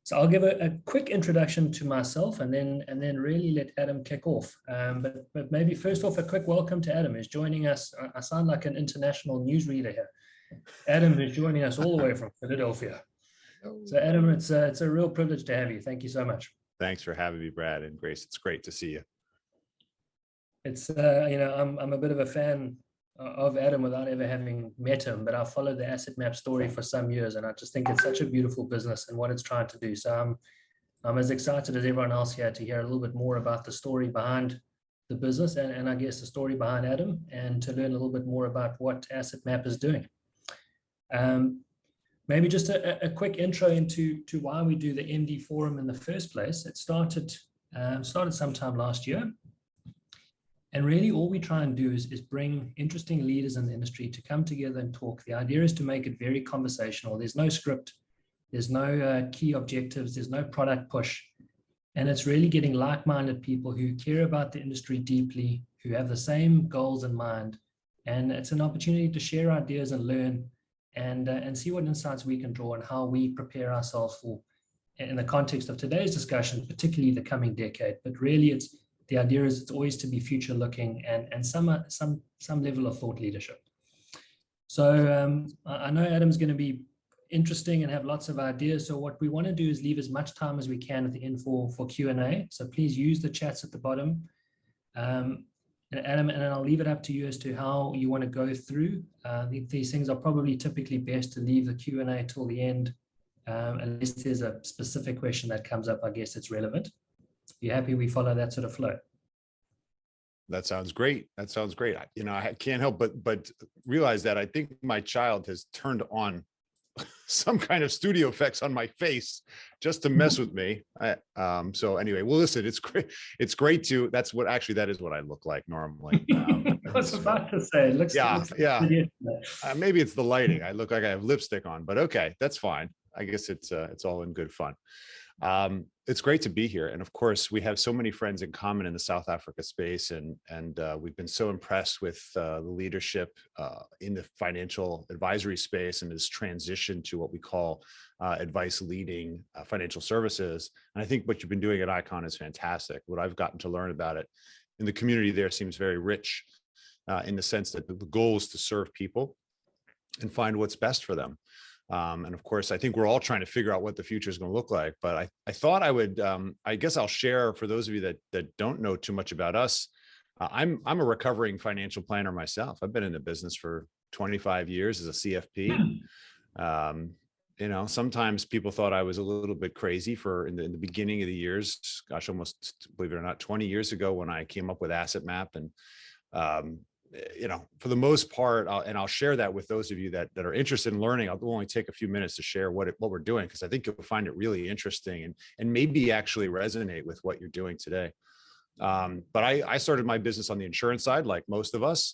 So I'll give a quick introduction to myself and then really let Adam kick off. But maybe first off, a quick welcome to Adam, who's joining us. I sound like an international newsreader here. Adam is joining us all the way from Philadelphia. So Adam, it's a real privilege to have you. Thank you so much. Thanks for having me, Brad and Grace. It's great to see you. It's I'm a bit of a fan of Adam without ever having met him, but I've followed the Asset Map story for some years, and I just think it's such a beautiful business and what it's trying to do. So I'm as excited as everyone else here to hear a little bit more about the story behind the business and I guess the story behind Adam, and to learn a little bit more about what Asset Map is doing. Maybe just a quick intro into why we do the MD Forum in the first place. It started sometime last year. And really all we try and do is bring interesting leaders in the industry to come together and talk. The idea is to make it very conversational. There's no script, there's no key objectives, there's no product push. And it's really getting like-minded people who care about the industry deeply, who have the same goals in mind. And it's an opportunity to share ideas and learn and see what insights we can draw and how we prepare ourselves for, in the context of today's discussion, particularly the coming decade. But really the idea is it's always to be future looking and some level of thought leadership. So I know Adam's going to be interesting and have lots of ideas. So what we want to do is leave as much time as we can at the end for Q&A. So please use the chats at the bottom. And Adam, and I'll leave it up to you as to how you want to go through. These things are probably typically best to leave the Q&A till the end, unless there's a specific question that comes up, I guess it's relevant. You happy we follow that sort of flow? That sounds great. That sounds great. I can't help but realize that I think my child has turned on some kind of studio effects on my face just to mess with me. So anyway, well, listen, it's great. It's great to, that is what I look like normally. I was about to say, it looks maybe it's the lighting. I look like I have lipstick on, but okay, that's fine. I guess it's all in good fun. It's great to be here. And of course, we have so many friends in common in the South Africa space. And we've been so impressed with the leadership in the financial advisory space and this transition to what we call advice leading financial services. And I think what you've been doing at Icon is fantastic. What I've gotten to learn about it in the community there seems very rich in the sense that the goal is to serve people and find what's best for them. And of course, I think we're all trying to figure out what the future is going to look like. But I thought I would, I guess I'll share for those of you that don't know too much about us. I'm a recovering financial planner myself. I've been in the business for 25 years as a CFP. Sometimes people thought I was a little bit crazy in the beginning of the years, gosh, almost, believe it or not, 20 years ago when I came up with Asset Map. And for the most part, I'll share that with those of you that are interested in learning. I'll only take a few minutes to share what we're doing, because I think you'll find it really interesting and maybe actually resonate with what you're doing today. But I started my business on the insurance side, like most of us.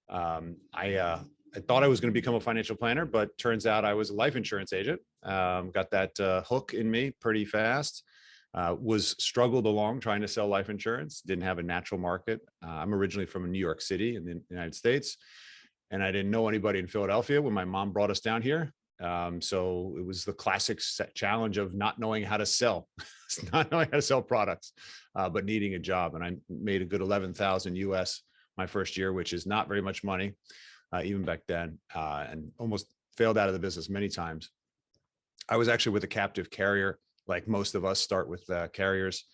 I thought I was going to become a financial planner, but turns out I was a life insurance agent. Got that hook in me pretty fast. Was struggled along trying to sell life insurance, didn't have a natural market. I'm originally from New York City in the United States, and I didn't know anybody in Philadelphia when my mom brought us down here. So it was the classic challenge of not knowing how to sell, not knowing how to sell products, but needing a job. And I made a good 11,000 US my first year, which is not very much money, even back then, and almost failed out of the business many times. I was actually with a captive carrier, like most of us start with carriers,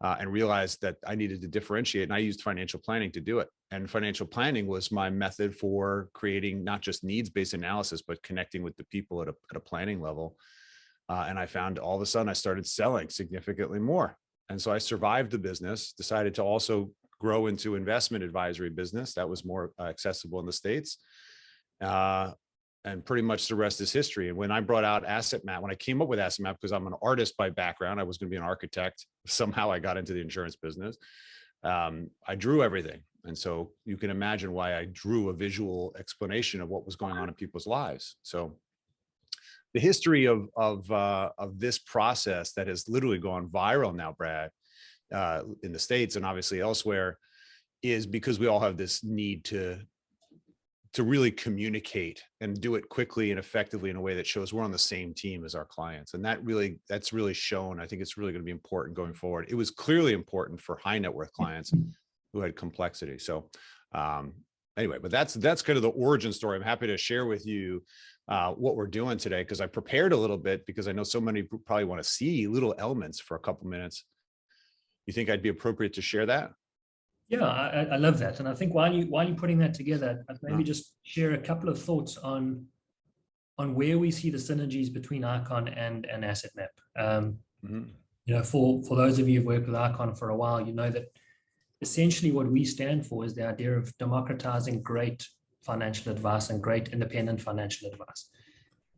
and realized that I needed to differentiate, and I used financial planning to do it. And financial planning was my method for creating not just needs-based analysis, but connecting with the people at a planning level. And I found all of a sudden I started selling significantly more. And so I survived the business, decided to also grow into investment advisory business that was more accessible in the States. And pretty much the rest is history. And when I brought out Asset Map, when I came up with Asset Map, because I'm an artist by background, I was going to be an architect. Somehow I got into the insurance business. I drew everything. And so you can imagine why I drew a visual explanation of what was going on in people's lives. So the history of this process that has literally gone viral now, Brad, in the States and obviously elsewhere, is because we all have this need to to really communicate and do it quickly and effectively in a way that shows we're on the same team as our clients. And that's really shown. I think it's really going to be important going forward. It was clearly important for high net worth clients who had complexity. So anyway, but that's kind of the origin story. I'm happy to share with you what we're doing today, because I prepared a little bit, because I know so many probably want to see little elements for a couple minutes. You think I'd be appropriate to share that? Yeah, I love that. And I think while you're putting that together, I'd maybe just share a couple of thoughts on where we see the synergies between Icon and Asset Map. You know, for those of you who've worked with Icon for a while, you know that essentially what we stand for is the idea of democratizing great financial advice and great independent financial advice.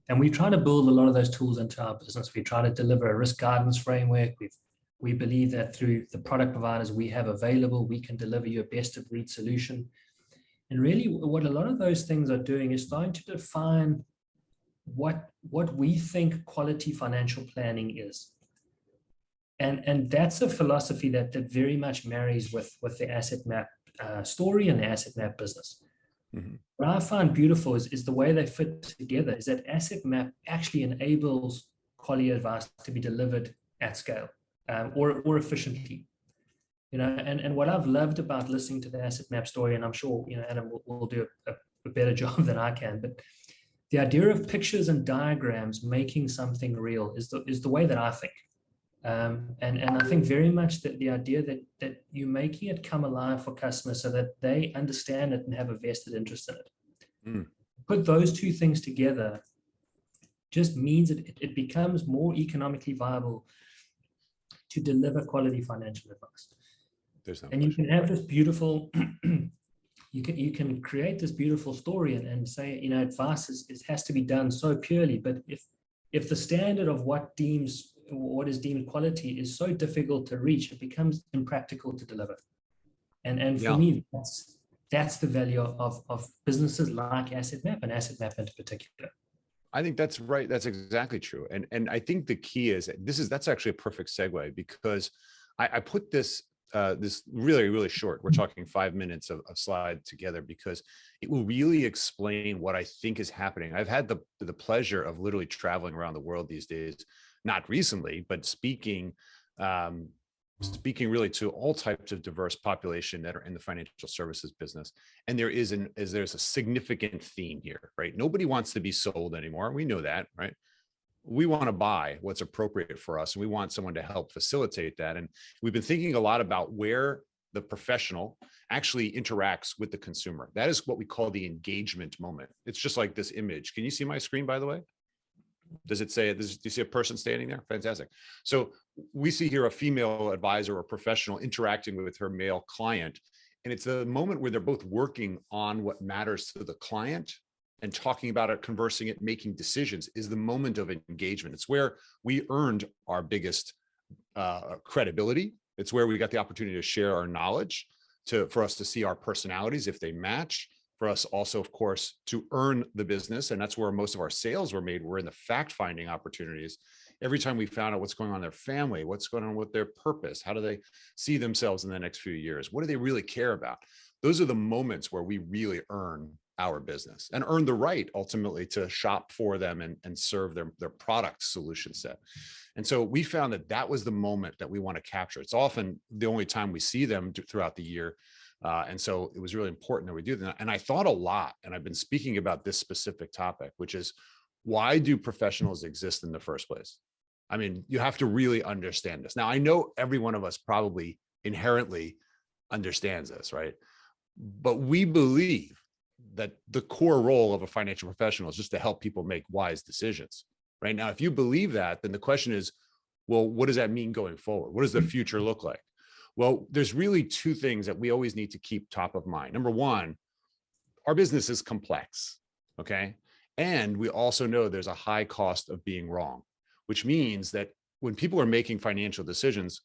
And we try to build a lot of those tools into our business. We try to deliver a risk guidance framework. We believe that through the product providers we have available, we can deliver you a best of breed solution. And really what a lot of those things are doing is starting to define what we think quality financial planning is. And that's a philosophy that very much marries with the Asset Map story and the Asset Map business. What I find beautiful is the way they fit together, is that Asset Map actually enables quality advice to be delivered at scale. Or efficiently, you know, and what I've loved about listening to the Asset Map story, and I'm sure, you know, Adam will do a better job than I can, but the idea of pictures and diagrams making something real is the way that I think, and I think very much that the idea that you're making it come alive for customers so that they understand it and have a vested interest in it. Put those two things together just means it becomes more economically viable to deliver quality financial advice. And you can have this beautiful, you can create this beautiful story and say, you know, advice has to be done so purely, but if the standard of what is deemed quality is so difficult to reach, it becomes impractical to deliver. And for me, that's the value of businesses like Asset Map and Asset Map in particular. I think that's right. That's exactly true. And I think the key is that's actually a perfect segue, because I put this really, really short, we're talking 5 minutes of slide together, because it will really explain what I think is happening. I've had the pleasure of literally traveling around the world these days, not recently, but speaking really to all types of diverse population that are in the financial services business. And there's a significant theme here, right? Nobody wants to be sold anymore. We know that, right? We want to buy what's appropriate for us, and we want someone to help facilitate that. And we've been thinking a lot about where the professional actually interacts with the consumer. That is what we call the engagement moment. It's just like this image. Can you see my screen, by the way? Does it say, do you see a person standing there? Fantastic. So we see here a female advisor or professional interacting with her male client. And it's a moment where they're both working on what matters to the client and talking about it, conversing it, making decisions, is the moment of engagement. It's where we earned our biggest credibility. It's where we got the opportunity to share our knowledge, for us to see our personalities if they match, for us also, of course, to earn the business. And that's where most of our sales were made. We're in the fact-finding opportunities. Every time we found out what's going on in their family, what's going on with their purpose, how do they see themselves in the next few years? What do they really care about? Those are the moments where we really earn our business and earn the right ultimately to shop for them and serve their product solution set. And so we found that was the moment that we want to capture. It's often the only time we see them throughout the year. And so it was really important that we do that. And I thought a lot, and I've been speaking about this specific topic, which is, why do professionals exist in the first place? I mean, you have to really understand this. Now, I know every one of us probably inherently understands this, right? But we believe that the core role of a financial professional is just to help people make wise decisions, right? Now, if you believe that, then the question is, well, what does that mean going forward? What does the future look like? Well, there's really two things that we always need to keep top of mind. Number one, our business is complex, okay? And we also know there's a high cost of being wrong, which means that when people are making financial decisions,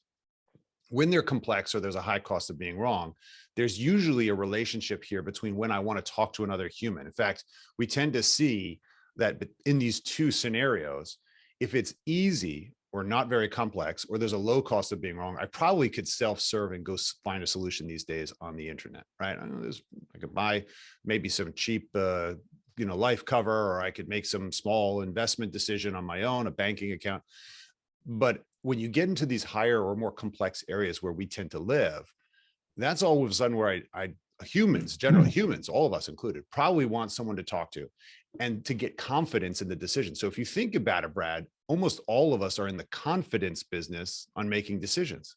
when they're complex or there's a high cost of being wrong, there's usually a relationship here between when I want to talk to another human. In fact, we tend to see that in these two scenarios, if it's easy or not very complex, or there's a low cost of being wrong, I probably could self-serve and go find a solution these days on the internet, right? I could buy maybe some cheap, life cover, or I could make some small investment decision on my own, a banking account. But when you get into these higher or more complex areas where we tend to live, that's all of a sudden where humans, generally humans, all of us included, probably want someone to talk to and to get confidence in the decision. So if you think about it, Brad, almost all of us are in the confidence business on making decisions.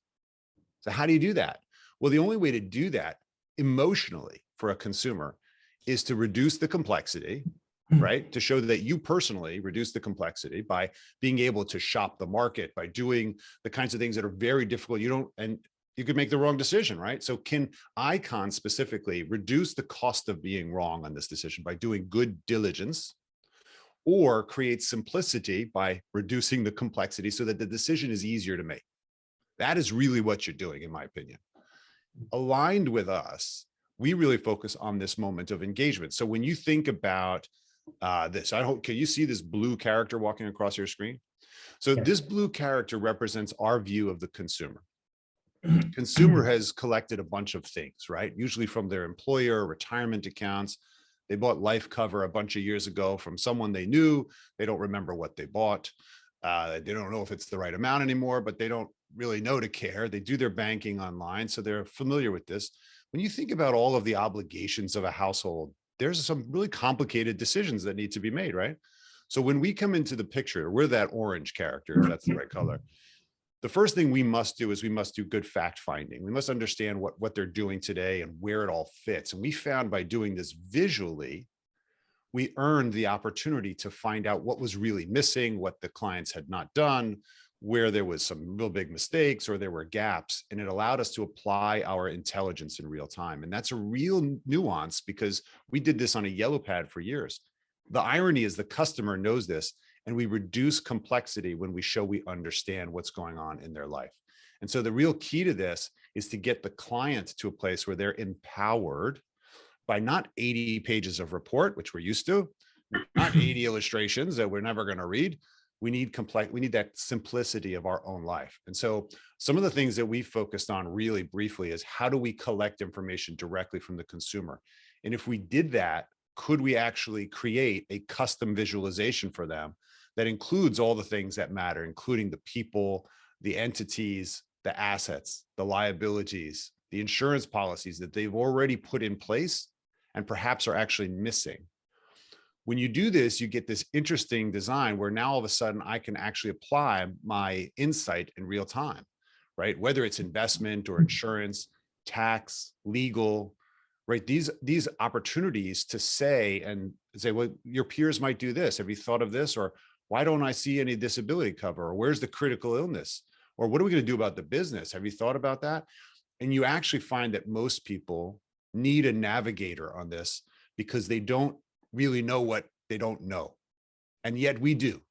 So how do you do that? Well, the only way to do that emotionally for a consumer is to reduce the complexity, right? To show that you personally reduce the complexity by being able to shop the market, by doing the kinds of things that are very difficult. You could make the wrong decision, right? So can Icon specifically reduce the cost of being wrong on this decision by doing good diligence, or create simplicity by reducing the complexity so that the decision is easier to make? That is really what you're doing, in my opinion. Aligned with us, we really focus on this moment of engagement. So when you think about this, can you see this blue character walking across your screen? So this blue character represents our view of the consumer. Consumer has collected a bunch of things, right? Usually from their employer, retirement accounts. They bought life cover a bunch of years ago from someone they knew. They don't remember what they bought. They don't know if it's the right amount anymore, but they don't really know to care. They do their banking online, so they're familiar with this. When you think about all of the obligations of a household, there's some really complicated decisions that need to be made, right? So when we come into the picture, we're that orange character, if that's the right color. The first thing we must do is we must do good fact finding. We must understand what they're doing today and where it all fits. And we found by doing this visually, we earned the opportunity to find out what was really missing, what the clients had not done, where there was some real big mistakes or there were gaps. And it allowed us to apply our intelligence in real time. And that's a real nuance because we did this on a yellow pad for years. The irony is the customer knows this, and we reduce complexity when we show we understand what's going on in their life. And so the real key to this is to get the client to a place where they're empowered by not 80 pages of report, which we're used to, not 80 illustrations that we're never going to read. We need that simplicity of our own life. And so some of the things that we focused on really briefly is how do we collect information directly from the consumer? And if we did that, could we actually create a custom visualization for them that includes all the things that matter, including the people, the entities, the assets, the liabilities, the insurance policies that they've already put in place and perhaps are actually missing? When you do this, you get this interesting design where now all of a sudden I can actually apply my insight in real time, right? Whether it's investment or insurance, tax, legal, right? These opportunities to say, well, your peers might do this. Have you thought of this? Or why don't I see any disability cover? Or where's the critical illness? Or what are we going to do about the business? Have you thought about that? And you actually find that most people need a navigator on this because they don't really know what they don't know. And yet we do.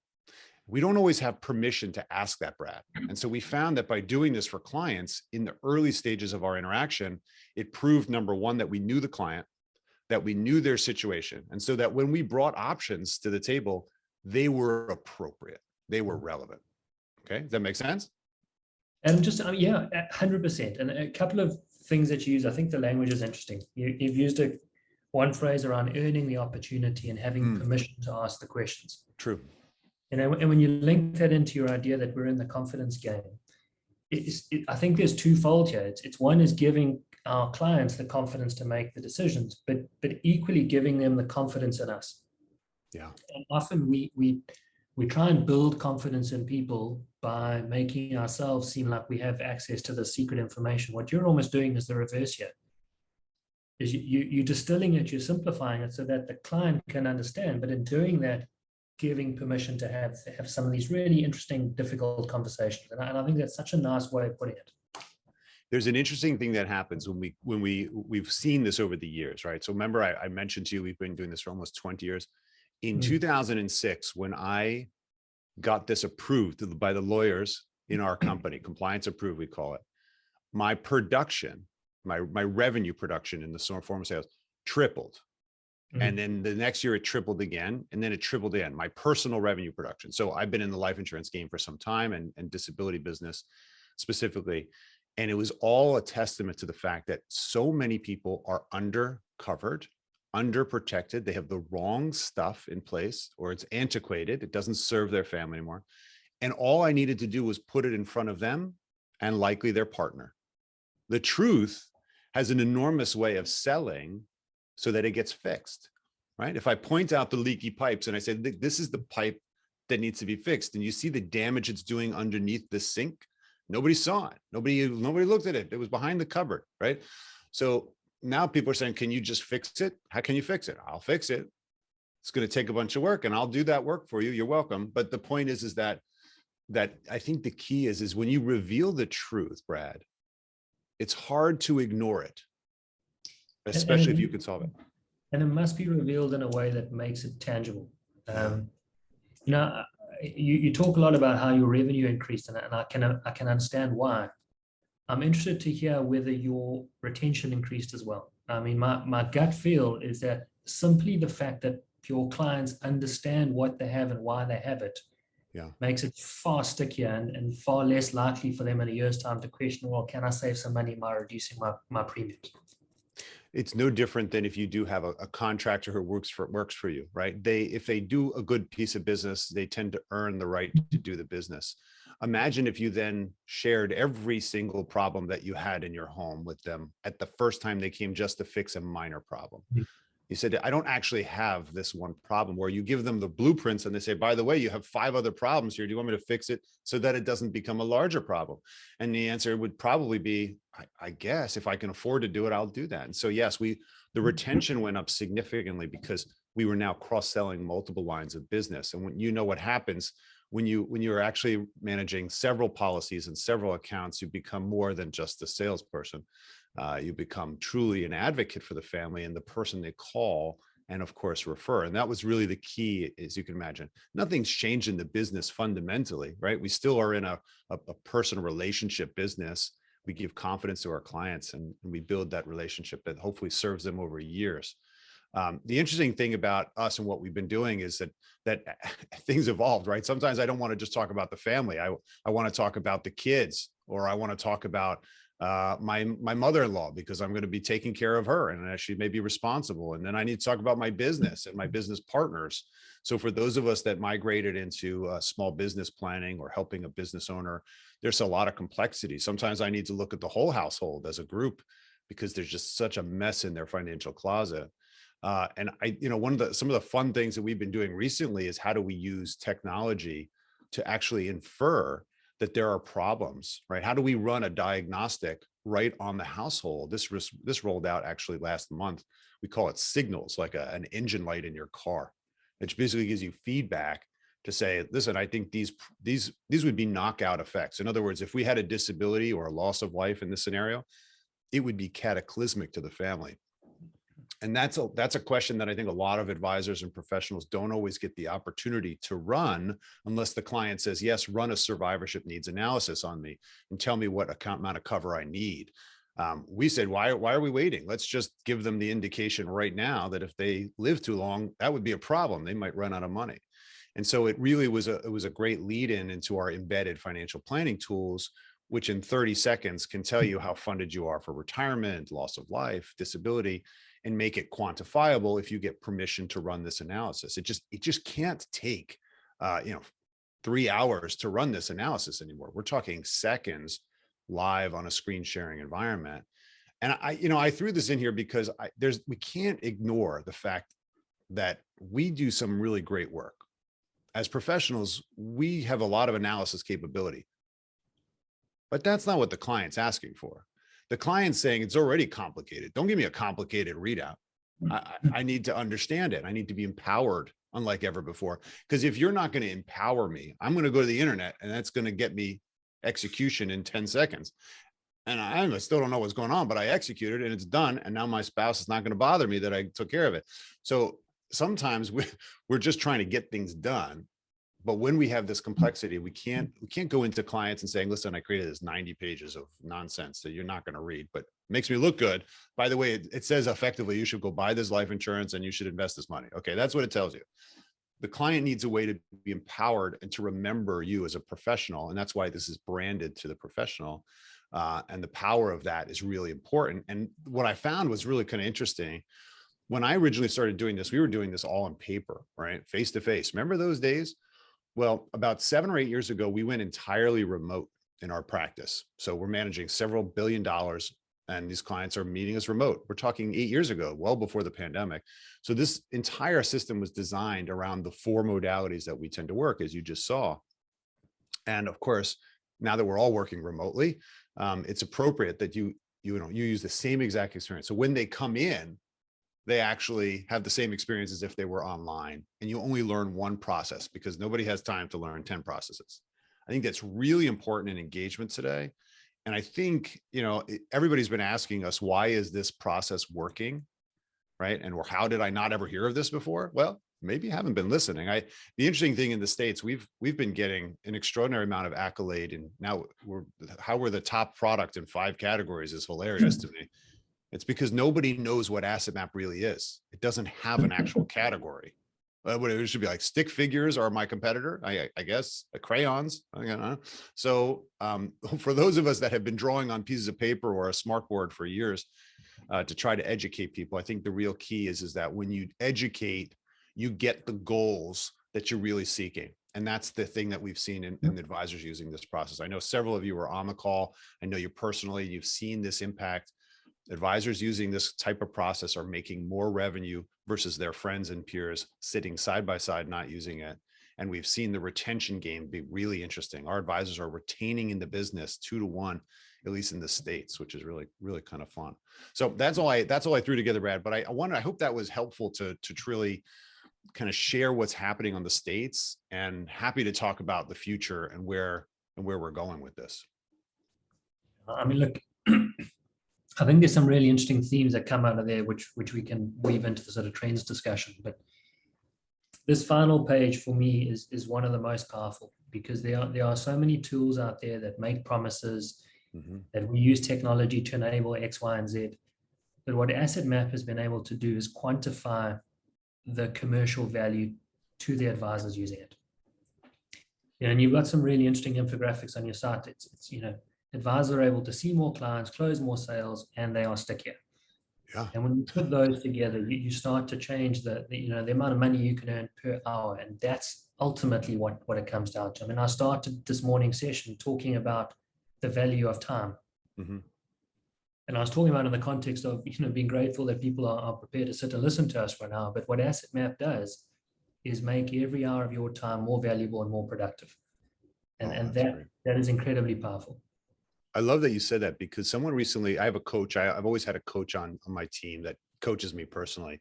We don't always have permission to ask that, Brad. And so we found that by doing this for clients in the early stages of our interaction, it proved, number one, that we knew the client, that we knew their situation. And so that when we brought options to the table, they were appropriate, they were relevant. Okay, does that make sense? And just, yeah, 100%. And a couple of things that you use, I think the language is interesting. You've used one phrase around earning the opportunity and having permission to ask the questions. True. And when you link that into your idea that we're in the confidence game, I think there's twofold here. It's one is giving our clients the confidence to make the decisions, but equally giving them the confidence in us. Yeah. And often we try and build confidence in people by making ourselves seem like we have access to the secret information. What you're almost doing is the reverse here. Is you're distilling it, you're simplifying it so that the client can understand. But in doing that, giving permission to have some of these really interesting, difficult conversations. And I think that's such a nice way of putting it. There's an interesting thing that happens when we've seen this over the years, right? So remember, I mentioned to you, we've been doing this for almost 20 years. In 2006, when I got this approved by the lawyers in our company, compliance approved, we call it, my production, my revenue production in the form of sales tripled. And then the next year it tripled again, and then it tripled again, my personal revenue production. So I've been in the life insurance game for some time, and disability business specifically. And it was all a testament to the fact that so many people are undercovered, underprotected. They have the wrong stuff in place, or it's antiquated. It doesn't serve their family anymore. And all I needed to do was put it in front of them and likely their partner. The truth has an enormous way of selling so that it gets fixed, right? If I point out the leaky pipes and I say, this is the pipe that needs to be fixed, and you see the damage it's doing underneath the sink, nobody saw it. Nobody looked at it. It was behind the cupboard, right? So now people are saying, can you just fix it? How can you fix it? I'll fix it. It's going to take a bunch of work, and I'll do that work for you. You're welcome. But the point is that I think the key is when you reveal the truth, Brad, it's hard to ignore it, especially if you could solve it. And it must be revealed in a way that makes it tangible. You talk a lot about how your revenue increased, and I can understand why. I'm interested to hear whether your retention increased as well. I mean, my gut feel is that simply the fact that your clients understand what they have and why they have it makes it far stickier and far less likely for them in a year's time to question, well, can I save some money by reducing my premiums? It's no different than if you do have a contractor who works for you, right? If they do a good piece of business, they tend to earn the right to do the business. Imagine if you then shared every single problem that you had in your home with them at the first time they came just to fix a minor problem. You said, I don't actually have this one problem, where you give them the blueprints and they say, by the way, you have 5 other problems here. Do you want me to fix it so that it doesn't become a larger problem? And the answer would probably be, I guess if I can afford to do it, I'll do that. And so, yes, the retention went up significantly because we were now cross-selling multiple lines of business. And when you know what happens when you're actually managing several policies and several accounts, you become more than just a salesperson. You become truly an advocate for the family and the person they call, and of course refer. And that was really the key, as you can imagine. Nothing's changed in the business fundamentally, right? We still are in a personal relationship business. We give confidence to our clients, and we build that relationship that hopefully serves them over years. The interesting thing about us and what we've been doing is that things evolved, right? Sometimes I don't want to just talk about the family. I want to talk about the kids, or I want to talk about my mother-in-law, because I'm going to be taking care of her and she may be responsible. And then I need to talk about my business and my business partners. So for those of us that migrated into small business planning or helping a business owner, there's a lot of complexity. Sometimes I need to look at the whole household as a group because there's just such a mess in their financial closet. And some of the fun things that we've been doing recently is how do we use technology to actually infer that there are problems, right? How do we run a diagnostic right on the household? This rolled out actually last month. We call it signals, like an engine light in your car, which basically gives you feedback to say, listen, I think these would be knockout effects. In other words, if we had a disability or a loss of life in this scenario, it would be cataclysmic to the family. And that's a question that I think a lot of advisors and professionals don't always get the opportunity to run unless the client says, yes, run a survivorship needs analysis on me and tell me what amount of cover I need. We said, why are we waiting? Let's just give them the indication right now that if they live too long, that would be a problem. They might run out of money. And so it really was a great lead in into our embedded financial planning tools, which in 30 seconds can tell you how funded you are for retirement, loss of life, disability, and make it quantifiable if you get permission to run this analysis. It just can't take 3 hours to run this analysis anymore. We're talking seconds live on a screen sharing environment. And I threw this in here because we can't ignore the fact that we do some really great work. As professionals, we have a lot of analysis capability, but that's not what the client's asking for. The client's saying it's already complicated. Don't give me a complicated readout. I need to understand it. I need to be empowered unlike ever before. Because if you're not going to empower me, I'm going to go to the internet and that's going to get me execution in 10 seconds. And I still don't know what's going on, but I executed and it's done. And now my spouse is not going to bother me that I took care of it. So sometimes we're just trying to get things done, But when we have this complexity, we can't go into clients and saying, listen, I created this 90 pages of nonsense that you're not going to read, but it makes me look good. By the way, it says effectively, you should go buy this life insurance and you should invest this money. Okay, that's what it tells you. The client needs a way to be empowered and to remember you as a professional. And that's why this is branded to the professional. And the power of that is really important. And what I found was really kind of interesting. When I originally started doing this, we were doing this all on paper, right? Face to face. Remember those days? Well, about 7 or 8 years ago, we went entirely remote in our practice. So we're managing several $1 billion, and these clients are meeting us remote. We're talking 8 years ago, well before the pandemic. So this entire system was designed around the 4 modalities that we tend to work, as you just saw. And of course, now that we're all working remotely, it's appropriate that you use the same exact experience. So when they come in, they actually have the same experience as if they were online, and you only learn one process because nobody has time to learn 10 processes. I think that's really important in engagement today. And I think, everybody's been asking us, why is this process working? Right. And how did I not ever hear of this before? Well, maybe you haven't been listening. The interesting thing in the States, we've been getting an extraordinary amount of accolade, and now we're the top product in 5 categories is hilarious to me. It's because nobody knows what Asset Map really is. It doesn't have an actual category. It should be like stick figures are my competitor, I guess, crayons. I don't know. So for those of us that have been drawing on pieces of paper or a smartboard for years to try to educate people, I think the real key is that when you educate, you get the goals that you're really seeking. And that's the thing that we've seen in advisors using this process. I know several of you are on the call. I know you personally, you've seen this impact. Advisors using this type of process are making more revenue versus their friends and peers sitting side by side, not using it. And we've seen the retention game be really interesting. Our advisors are retaining in the business 2 to 1, at least in the States, which is really, really kind of fun. So that's all I threw together, Brad. But I hope that was helpful to truly kind of share what's happening on the States, and happy to talk about the future and where we're going with this. I mean, look, I think there's some really interesting themes that come out of there, which we can weave into the sort of trends discussion. But this final page for me is one of the most powerful, because there are so many tools out there that make promises, that we use technology to enable X, Y, and Z. But what Asset Map has been able to do is quantify the commercial value to the advisors using it. And you've got some really interesting infographics on your site. It's advisors are able to see more clients, close more sales, and they are stickier. Yeah. And when you put those together, you start to change the amount of money you can earn per hour. And that's ultimately what it comes down to. I mean, I started this morning session talking about the value of time. And I was talking about in the context of, being grateful that people are prepared to sit and listen to us for an hour. But what Asset Map does is make every hour of your time more valuable and more productive. And that is incredibly powerful. I love that you said that, because someone recently, I have a coach, I've always had a coach on my team that coaches me personally.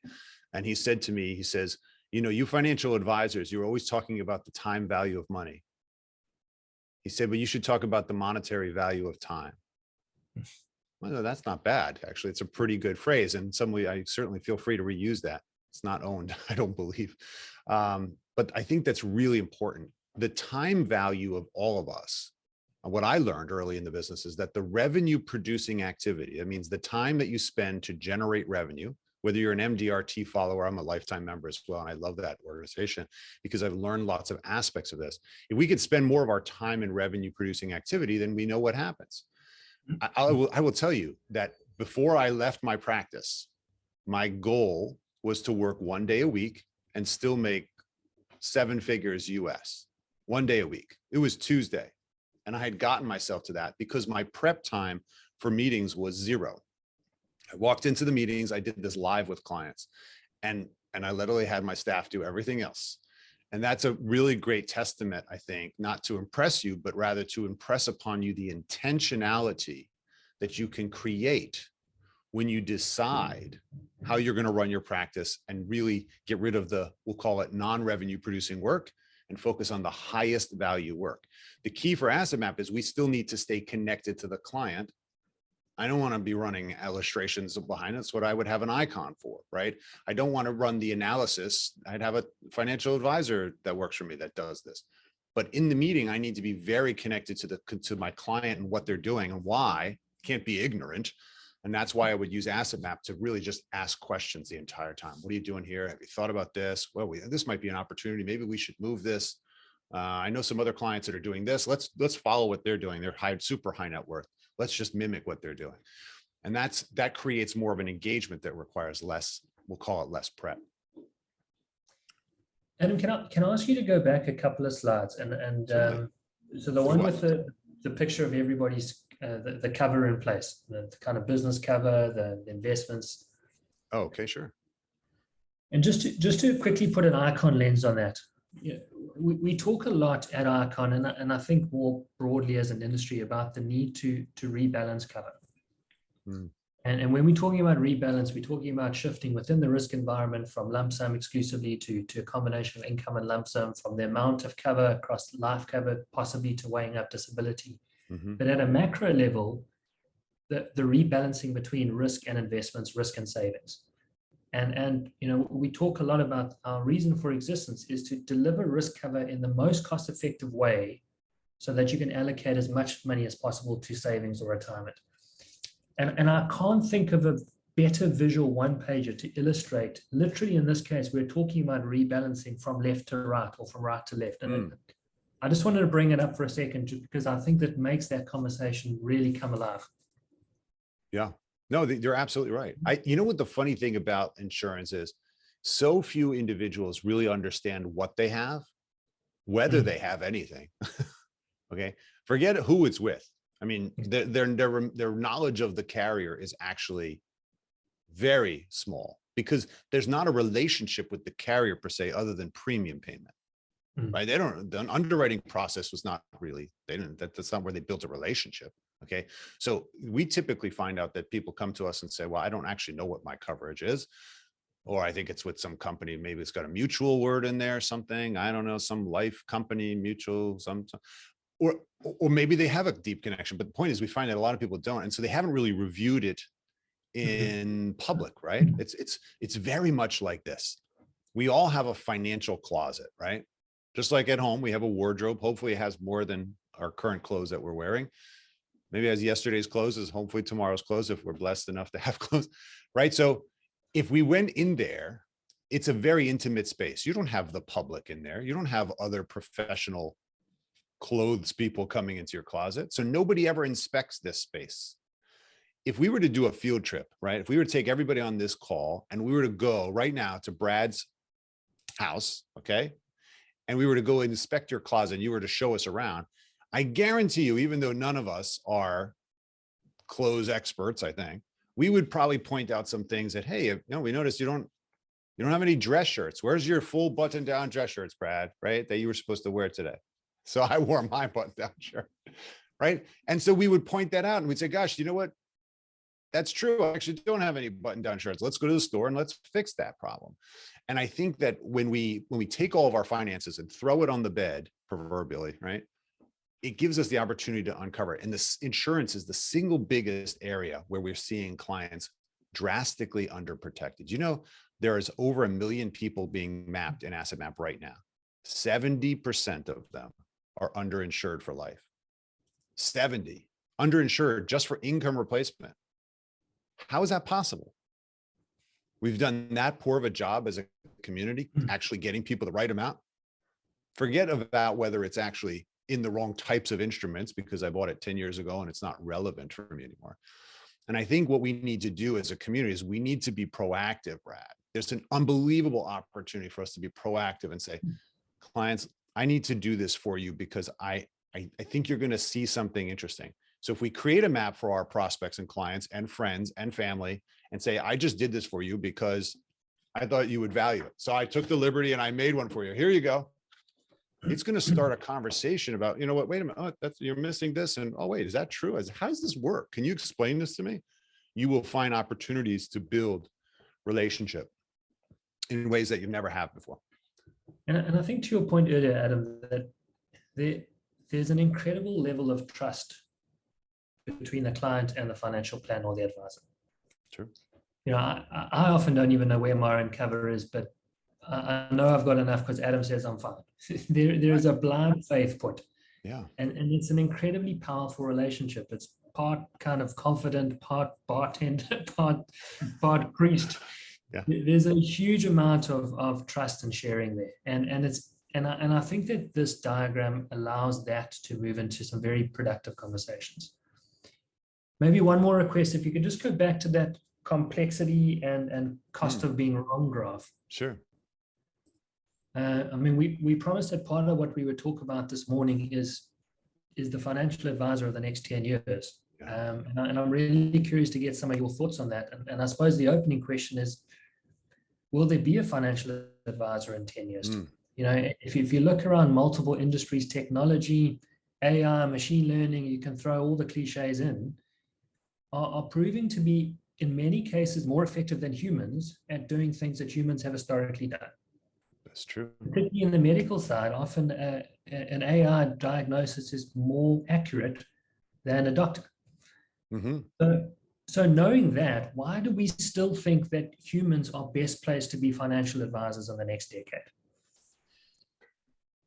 And he said to me, he says, you financial advisors, you're always talking about the time value of money. He said, but you should talk about the monetary value of time. Well, that's not bad. Actually, it's a pretty good phrase. And I certainly feel free to reuse that. It's not owned, I don't believe. But I think that's really important. The time value of all of us. What I learned early in the business is that the revenue producing activity, that means the time that you spend to generate revenue, whether you're an MDRT follower, I'm a lifetime member as well. And I love that organization because I've learned lots of aspects of this. If we could spend more of our time in revenue producing activity, then we know what happens. I will tell you that before I left my practice, my goal was to work 1 day a week and still make 7 figures US, 1 day a week. It was Tuesday. And I had gotten myself to that because my prep time for meetings was 0. I walked into the meetings, I did this live with clients, and I literally had my staff do everything else. And that's a really great testament, I think, not to impress you, but rather to impress upon you the intentionality that you can create when you decide how you're going to run your practice and really get rid of we'll call it non-revenue producing work and focus on the highest value work. The key for Asset Map is we still need to stay connected to the client I don't want to be running illustrations behind it. That's what I would have an icon for, right? I don't want to run the analysis. I'd have a financial advisor that works for me that does this. But in the meeting, I need to be very connected to my client and what they're doing and why. Can't be ignorant. And that's why I would use Asset Map to really just ask questions the entire time. What are you doing here? Have you thought about this? Well, this might be an opportunity. Maybe we should move this. I know some other clients that are doing this. Let's follow what they're doing. They're super high net worth. Let's just mimic what they're doing. And that creates more of an engagement that requires less, we'll call it less prep. Adam, can I ask you to go back a couple of slides so the one with the picture of everybody's the cover in place, the kind of business cover, the investments. Oh, okay, sure. And just to quickly put an icon lens on that, we talk a lot at Icon, and I think more broadly as an industry, about the need to rebalance cover. Mm. And when we're talking about rebalance, we're talking about shifting within the risk environment from lump sum exclusively to a combination of income and lump sum, from the amount of cover across life cover, possibly to weighing up disability. Mm-hmm. But at a macro level, the rebalancing between risk and investments, risk and savings. And we talk a lot about our reason for existence is to deliver risk cover in the most cost-effective way so that you can allocate as much money as possible to savings or retirement. And I can't think of a better visual one-pager to illustrate, literally in this case, we're talking about rebalancing from left to right or from right to left. And I just wanted to bring it up for a second because I think that makes that conversation really come alive. Yeah. No, you're absolutely right. You know what the funny thing about insurance is? So few individuals really understand what they have, whether they have anything. Okay. Forget who it's with. I mean, their knowledge of the carrier is actually very small because there's not a relationship with the carrier per se, other than premium payment. Right? The underwriting process was not really, that's not where they built a relationship. Okay. So we typically find out that people come to us and say, well, I don't actually know what my coverage is. Or I think it's with some company, maybe it's got a mutual word in there, something, I don't know, some life company, mutual, or maybe they have a deep connection. But the point is we find that a lot of people don't. And so they haven't really reviewed it in public, right? It's very much like this. We all have a financial closet, right? Just like at home, we have a wardrobe. Hopefully it has more than our current clothes that we're wearing. Maybe as yesterday's clothes is hopefully tomorrow's clothes, if we're blessed enough to have clothes, right? So if we went in there, it's a very intimate space. You don't have the public in there. You don't have other professional clothes people coming into your closet. So nobody ever inspects this space. If we were to do a field trip, right? If we were to take everybody on this call and we were to go right now to Brad's house, okay? And we were to go inspect your closet and you were to show us around, I guarantee you, even though none of us are clothes experts, I think, we would probably point out some things that, hey, we noticed you don't have any dress shirts. Where's your full button down dress shirts, Brad, right? That you were supposed to wear today. So I wore my button down shirt, right? And so we would point that out and we'd say, gosh, you know what? That's true. I actually don't have any button down shirts. Let's go to the store and let's fix that problem. And I think that when we take all of our finances and throw it on the bed, proverbially, right? It gives us the opportunity to uncover it. And this insurance is the single biggest area where we're seeing clients drastically underprotected. You know, there is over 1 million people being mapped in Asset Map right now. 70% of them are underinsured for life. 70 underinsured just for income replacement. How is that possible? We've done that poor of a job as a community, actually getting people the right amount. Forget about whether it's actually in the wrong types of instruments because I bought it 10 years ago and it's not relevant for me anymore. And I think what we need to do as a community is we need to be proactive, Brad. There's an unbelievable opportunity for us to be proactive and say, clients, I need to do this for you because I think you're going to see something interesting. So if we create a map for our prospects and clients and friends and family and say, I just did this for you because I thought you would value it. So I took the liberty and I made one for you. Here you go. It's going to start a conversation about, you know what, wait a minute, you're missing this. And oh, wait, is that true? How does this work? Can you explain this to me? You will find opportunities to build relationship in ways that you've never had before. And I think to your point earlier, Adam, that there's an incredible level of trust between the client and the financial plan or the advisor. True. I often don't even know where my own cover is, but I know I've got enough because Adam says I'm fine. There is a blind faith put. Yeah. And it's an incredibly powerful relationship. It's part kind of confident, part bartender, part priest. Yeah. There's a huge amount of trust and sharing there. And I think that this diagram allows that to move into some very productive conversations. Maybe one more request, if you could just go back to that complexity and cost of being wrong graph. Sure. I mean, we promised that part of what we would talk about this morning is the financial advisor of the next 10 years. And I'm really curious to get some of your thoughts on that. And I suppose the opening question is, will there be a financial advisor in 10 years? If you look around multiple industries, technology, AI, machine learning, you can throw all the cliches in, are proving to be, in many cases, more effective than humans at doing things that humans have historically done. That's true. Particularly in the medical side, often an AI diagnosis is more accurate than a doctor. So knowing that, why do we still think that humans are best placed to be financial advisors in the next decade?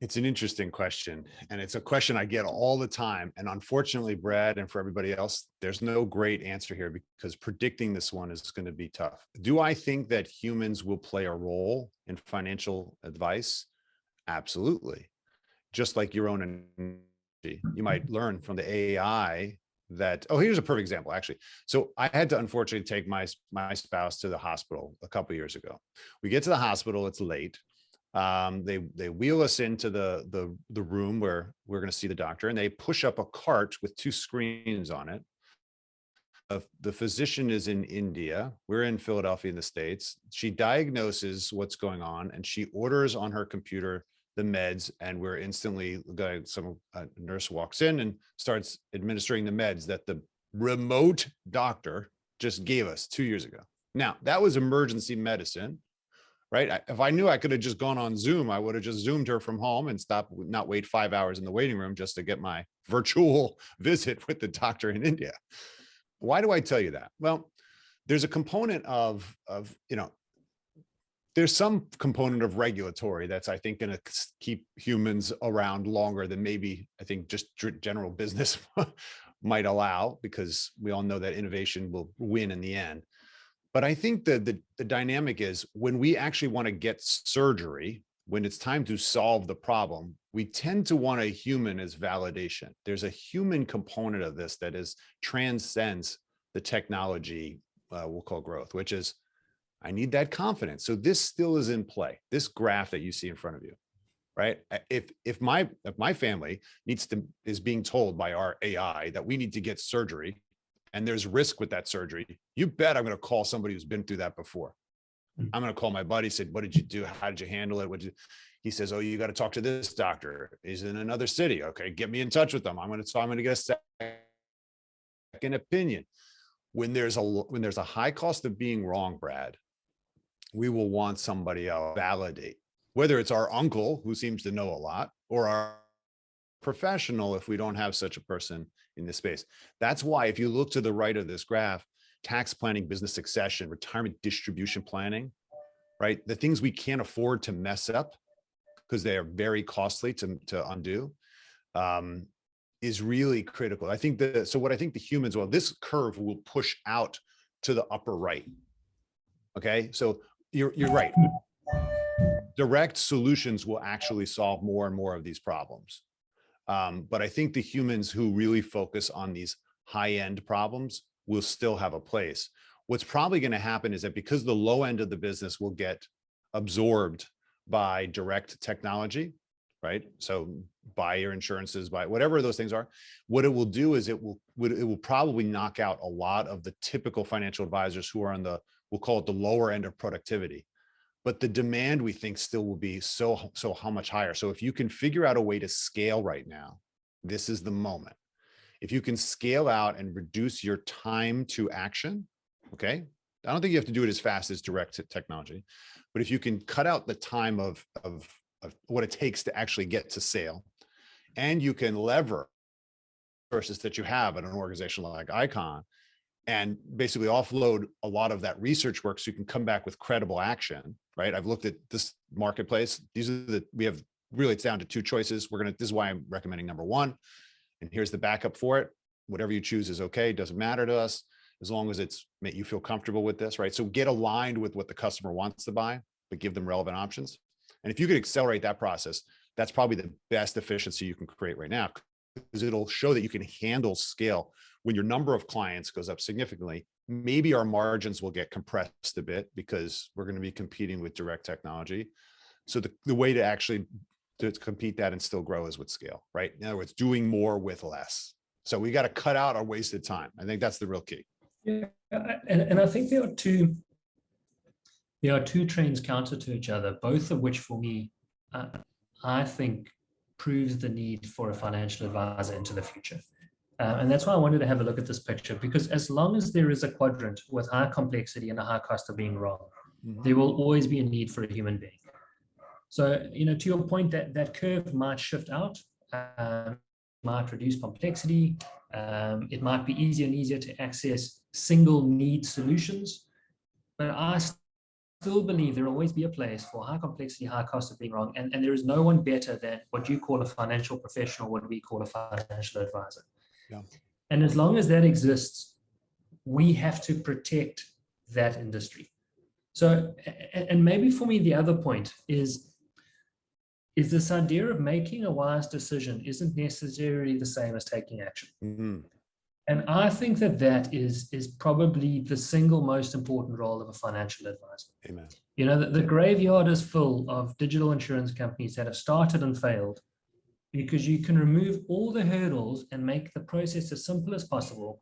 It's an interesting question, and it's a question I get all the time. And unfortunately, Brad, and for everybody else, there's no great answer here because predicting this one is going to be tough. Do I think that humans will play a role in financial advice? Absolutely. Just like your own energy, you might learn from the AI that, oh, here's a perfect example, actually. So I had to unfortunately take my spouse to the hospital a couple of years ago. We get to the hospital, it's late. They wheel us into the room where we're going to see the doctor, and they push up a cart with two screens on it. The physician is in India. We're in Philadelphia in the States. She diagnoses what's going on, and she orders on her computer the meds, and we're instantly, a nurse walks in and starts administering the meds that the remote doctor just gave us 2 years ago. Now, that was emergency medicine. Right? If I knew I could have just gone on Zoom, I would have just Zoomed her from home and not wait 5 hours in the waiting room just to get my virtual visit with the doctor in India. Why do I tell you that? Well, there's a component of there's some component of regulatory that's, I think, going to keep humans around longer than maybe I think just general business might allow, because we all know that innovation will win in the end. But I think the dynamic is when we actually want to get surgery, when it's time to solve the problem, we tend to want a human as validation. There's a human component of this that transcends the technology we'll call growth, which is, I need that confidence. So this still is in play. This graph that you see in front of you, right? If my family is being told by our AI that we need to get surgery, and there's risk with that surgery, you bet I'm going to call somebody who's been through that before. I'm going to call my buddy, said, what did you do? How did you handle it? He says, oh, you got to talk to this doctor. He's in another city. Okay, get me in touch with them. I'm going to get a second opinion. When there's a high cost of being wrong, Brad, we will want somebody else to validate, whether it's our uncle who seems to know a lot, or our professional if we don't have such a person in this space. That's why if you look to the right of this graph, tax planning, business succession, retirement distribution planning, right? The things we can't afford to mess up because they are very costly to undo, is really critical. I think what I think the humans, this curve will push out to the upper right. Okay, so you're right. Direct solutions will actually solve more and more of these problems. But I think the humans who really focus on these high-end problems will still have a place. What's probably going to happen is that because the low end of the business will get absorbed by direct technology, right? So buy your insurances, buy whatever those things are. What it will do is it will probably knock out a lot of the typical financial advisors who are on we'll call it the lower end of productivity. But the demand, we think, still will be so how much higher. So if you can figure out a way to scale right now, this is the moment. If you can scale out and reduce your time to action, okay? I don't think you have to do it as fast as direct technology, but if you can cut out the time of what it takes to actually get to sale, and you can lever resources that you have at an organization like Icon and basically offload a lot of that research work so you can come back with credible action, right? I've looked at this marketplace. These are we have really, it's down to two choices. This is why I'm recommending number one. And here's the backup for it. Whatever you choose is okay. Doesn't matter to us as long as it's make you feel comfortable with this, right? So get aligned with what the customer wants to buy, but give them relevant options. And if you could accelerate that process, that's probably the best efficiency you can create right now, because it'll show that you can handle scale. When your number of clients goes up significantly, maybe our margins will get compressed a bit because we're going to be competing with direct technology. So the way to actually to compete that and still grow is with scale, right? In other words, doing more with less. So we got to cut out our wasted time. I think that's the real key. Yeah, and I think there are two trends counter to each other, both of which for me, I think proves the need for a financial advisor into the future. And that's why I wanted to have a look at this picture, because as long as there is a quadrant with high complexity and a high cost of being wrong, there will always be a need for a human being. So, to your point, that curve might shift out, might reduce complexity. It might be easier and easier to access single need solutions, but I still believe there will always be a place for high complexity, high cost of being wrong. And there is no one better than what you call a financial professional, what we call a financial advisor. Yeah. And as long as that exists, we have to protect that industry. So, and maybe for me, the other point is this idea of making a wise decision isn't necessarily the same as taking action. Mm-hmm. And I think that is probably the single most important role of a financial advisor. Amen. The graveyard is full of digital insurance companies that have started and failed because you can remove all the hurdles and make the process as simple as possible.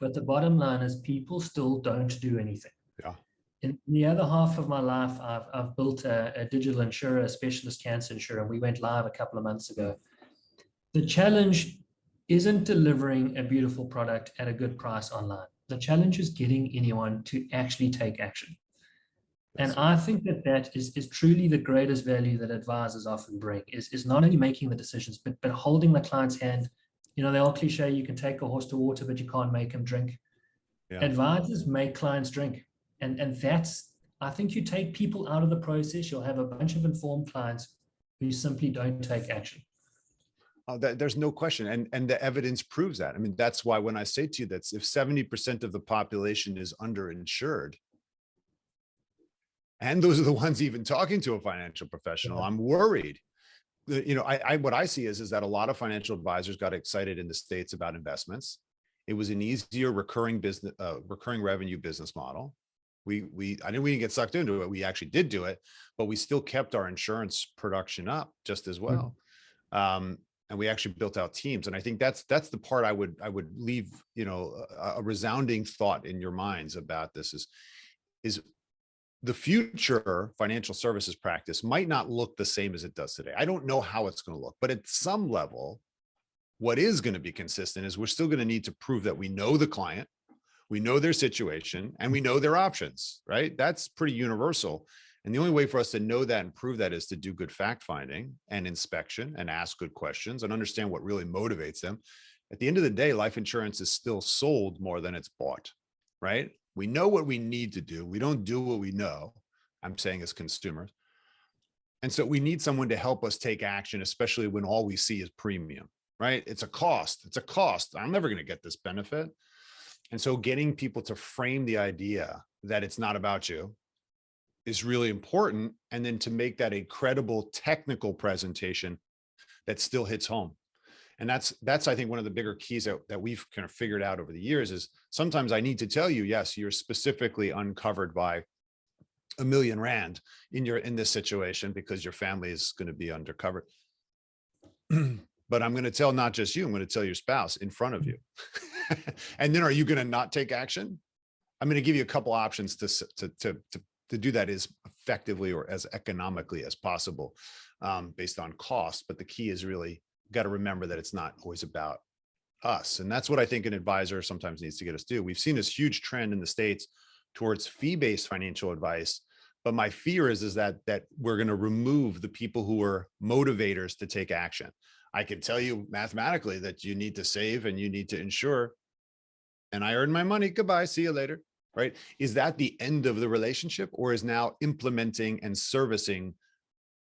But the bottom line is people still don't do anything. Yeah. In the other half of my life, I've built a digital insurer, a specialist cancer insurer, and we went live a couple of months ago. The challenge isn't delivering a beautiful product at a good price online. The challenge is getting anyone to actually take action. And I think that is truly the greatest value that advisors often bring, is not only making the decisions, but holding the client's hand. The old cliche, you can take a horse to water, but you can't make him drink. Yeah. Advisors make clients drink. And that's, I think you take people out of the process, you'll have a bunch of informed clients who simply don't take action. There's no question. And the evidence proves that. I mean, that's why when I say to you that if 70% of the population is underinsured, and those are the ones even talking to a financial professional, yeah. I'm worried. What I see is that a lot of financial advisors got excited in the States about investments. It was an easier recurring revenue business model. We didn't get sucked into it. We actually did do it, but we still kept our insurance production up just as well. And we actually built out teams. And I think that's the part I would leave, a resounding thought in your minds about this is the future financial services practice might not look the same as it does today. I don't know how it's going to look, but at some level, what is going to be consistent is we're still going to need to prove that we know the client, we know their situation, and we know their options, right? That's pretty universal. And the only way for us to know that and prove that is to do good fact finding and inspection and ask good questions and understand what really motivates them. At the end of the day, life insurance is still sold more than it's bought, right? We know what we need to do. We don't do what we know, I'm saying as consumers. And so we need someone to help us take action, especially when all we see is premium, right? It's a cost. It's a cost. I'm never going to get this benefit. And so getting people to frame the idea that it's not about you is really important. And then to make that a credible technical presentation that still hits home. And that's I think one of the bigger keys that we've kind of figured out over the years is sometimes I need to tell you, yes, you're specifically uncovered by R1 million in this situation because your family is going to be undercovered. But I'm going to tell not just you, I'm going to tell your spouse in front of you. And then are you going to not take action? I'm going to give you a couple options to do that as effectively or as economically as possible based on cost. But the key is really got to remember that it's not always about us. And that's what I think an advisor sometimes needs to get us to do. We've seen this huge trend in the States towards fee-based financial advice. But my fear is that we're going to remove the people who are motivators to take action. I can tell you mathematically that you need to save and you need to insure, and I earned my money. Goodbye. See you later. Right? Is that the end of the relationship, or is now implementing and servicing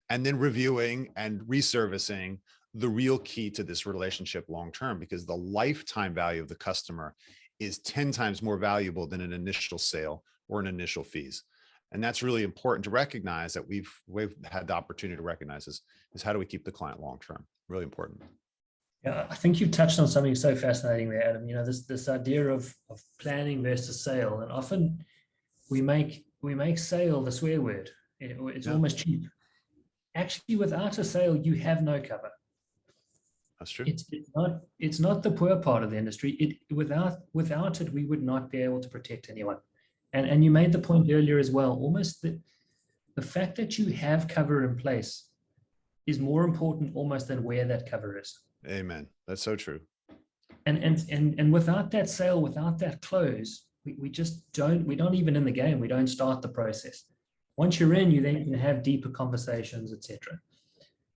and then reviewing and reservicing the real key to this relationship long term? Because the lifetime value of the customer is 10 times more valuable than an initial sale or an initial fees. And that's really important to recognize, that we've had the opportunity to recognize is how do we keep the client long term? Really important. Yeah, I think you've touched on something so fascinating there, Adam. You know, this idea of planning versus sale, and often we make sale the swear word. It's almost cheap. Actually, without a sale, you have no cover. That's true. It's not the poor part of the industry. Without it, we would not be able to protect anyone. And you made the point earlier as well. Almost the fact that you have cover in place is more important almost than where that cover is. Amen. That's so true. And without that sale, without that close, we just don't, we're not even in the game. We don't start the process. Once you're in, you then can have deeper conversations, etc.